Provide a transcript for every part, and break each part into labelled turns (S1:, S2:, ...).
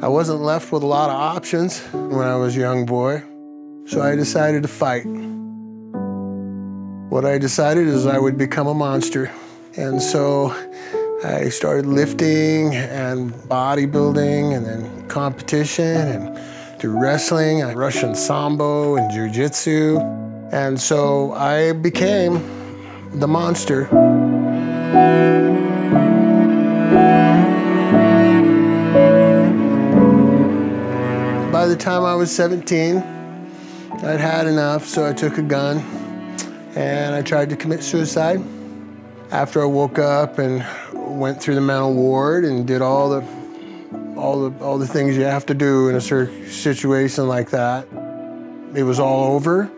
S1: I wasn't left with a lot of options when I was a young boy, so I decided to fight. What I decided is I would become a monster. And so I started lifting and bodybuilding and then competition and to wrestling, Russian Sambo and Jiu-Jitsu. And so I became the monster. By the time I was 17, I'd had enough, so I took a gun and I tried to commit suicide. After I woke up and went through the mental ward and did all the things you have to do in a situation like that, it was all over,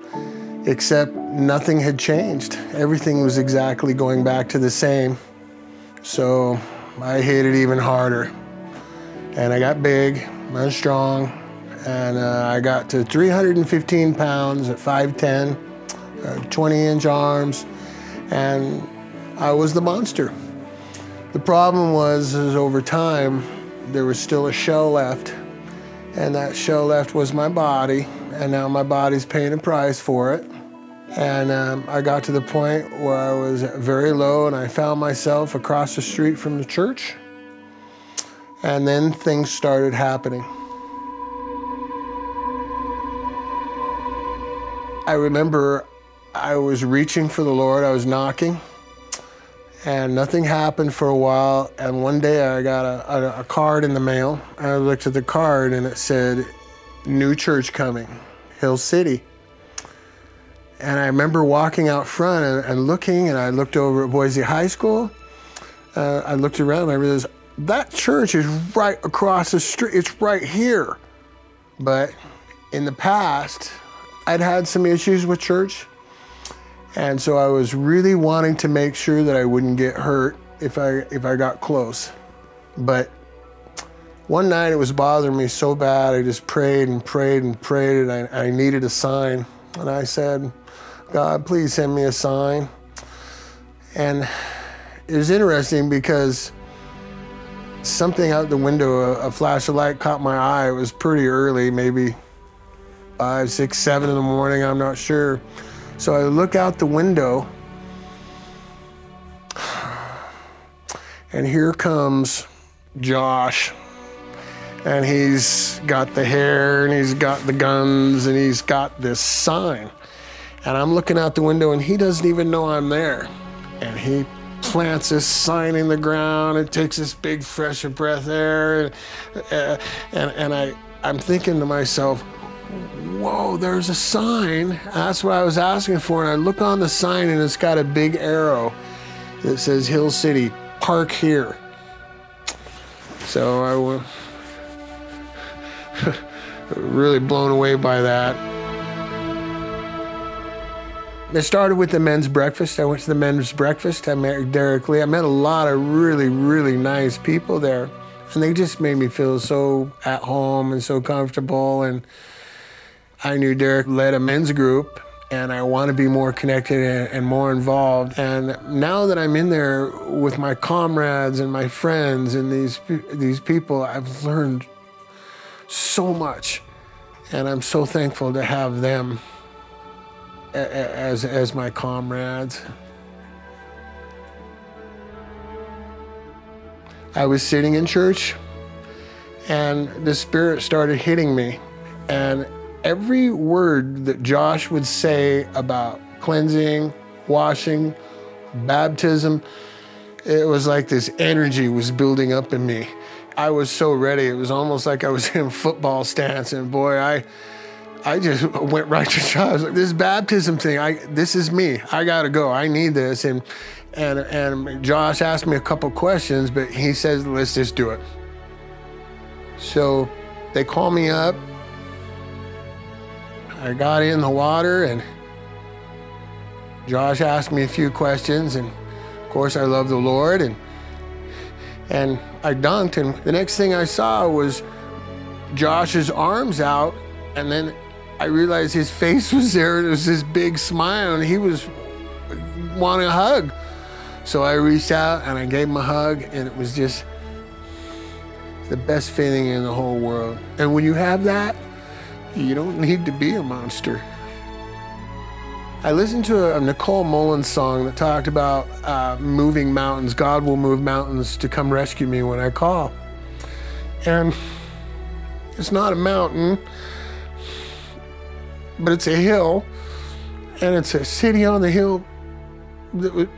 S1: except nothing had changed. Everything was exactly going back to the same. So I hit it even harder. And I got big and strong, and I got to 315 pounds at 5'10", 20-inch arms, and I was the monster. The problem was over time, there was still a shell left, and that shell left was my body, and now my body's paying a price for it. And I got to the point where I was very low, and I found myself across the street from the church, and then things started happening. I remember I was reaching for the Lord, I was knocking, and nothing happened for a while, and one day I got a card in the mail. I looked at the card and it said, "New church coming, Hill City." And I remember walking out front and looking, and I looked over at Boise High School. I looked around and I realized that church is right across the street, it's right here. But in the past, I'd had some issues with church. And so I was really wanting to make sure that I wouldn't get hurt if I got close. But one night it was bothering me so bad, I just prayed and prayed and prayed, and I needed a sign. And I said, "God, please send me a sign." And it was interesting because something out the window, a flash of light caught my eye. It was pretty early, maybe 5, 6, 7 in the morning, I'm not sure. So I look out the window, and here comes Josh. And he's got the hair, and he's got the guns, and he's got this sign. And I'm looking out the window, and he doesn't even know I'm there. And he plants this sign in the ground, and takes this big fresh of breath air, and I'm thinking to myself, whoa, there's a sign. That's what I was asking for. And I look on the sign, and it's got a big arrow that says Hill City, park here. So I was really blown away by that. It started with the men's breakfast. I went to the men's breakfast. I met Derek Lee. I met a lot of really, really nice people there. And they just made me feel so at home and so comfortable. And I knew Derek led a men's group, and I want to be more connected and more involved. And now that I'm in there with my comrades and my friends and these people, I've learned so much. And I'm so thankful to have them as my comrades. I was sitting in church, and the Spirit started hitting me. And every word that Josh would say about cleansing, washing, baptism, it was like this energy was building up in me. I was so ready. It was almost like I was in football stance, and boy, I just went right to Josh. I was like, this baptism thing, this is me. I gotta go. I need this. And Josh asked me a couple questions, but he says, let's just do it. So they called me up. I got in the water, and Josh asked me a few questions, and of course I love the Lord, and I dunked, and the next thing I saw was Josh's arms out, and then I realized his face was there, and it was this big smile, and he was wanting a hug. So I reached out and I gave him a hug, and it was just the best feeling in the whole world. And when you have that, you don't need to be a monster. I listened to a Nicole Mullins song that talked about moving mountains. God will move mountains to come rescue me when I call. And it's not a mountain, but it's a hill, and it's a city on the hill that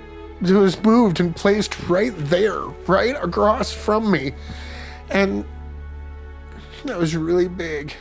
S1: was moved and placed right there, right across from me. And that was really big.